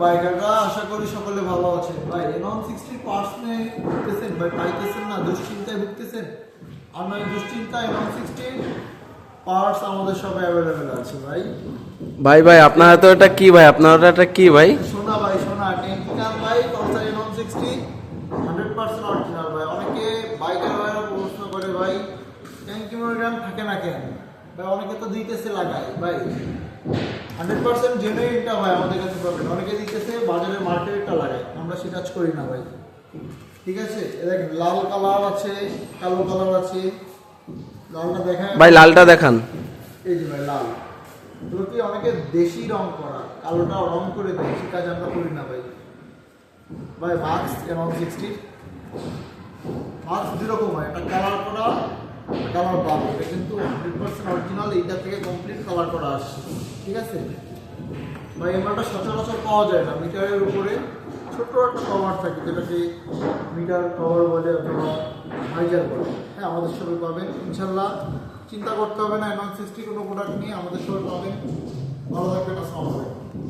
বাইকাররা আশা করি সকলে ভালো আছে ভাই। N160 পার্টস নিয়ে ভুগতেছেন ভাই, পাইতেছেন না, দুশ্চিন্তায় ভুগতেছেন। আর নয় দুশ্চিন্তা, N160 পার্টস আমাদের সব অ্যাভেলেবেল আছে ভাই। ভাই আপনারা তো এটা কি ভাই, আপনারা এটা কি ভাই? শোনা ভাই শোনা, টেকনিক্যাল ভাই পালসার N160 100% অরিজিনাল ভাই। অনেকে বাইকার ভাইরা প্রশ্ন করে ভাই ট্যাঙ্কিমোগ্রাম থাকে না কেন ভাই, অনেকে তো দিতেছে লাগায় ভাই। 100% জেনুইনটা ভাই আমাদের কাছে পাবেন। অনেকে দিতেছে বাজারে মার্কেটটা লাগায়, আমরা সেটা করি না ভাই। ঠিক আছে, দেখেন লাল কালার আছে, কালো কালার আছে। লালটা দেখায় ভাই লালটা দেখান। এই যে ভাই লাল, এগুলো কি অনেকে দেশি রং করা, কালোটা রং করে দেয়, সে কাজ আমরা করি না ভাই। ভাই মাস্ক N160 মাস্ক যেরকম হয়, একটা কালার করা কালার পাবো, এটা কিন্তু 100% অরিজিনাল। এইটা থেকে কমপ্লিট কালার করা আসছে। ঠিক আছে ভাই, এমনটা সচরাচর পাওয়া যায় না। মিটারের উপরে ছোট্ট একটা কভার থাকে, যেটাকে মিটার কভার বলে অথবা হাইজার বলে। হ্যাঁ, আমাদের সবাই পাবেন ইনশাল্লাহ, চিন্তা করতে হবে না। N160 কোনো প্রোডাক্ট নিয়ে আমাদের সবাই পাবেন। ভালো থাকবেন, আসসালামু আলাইকুম।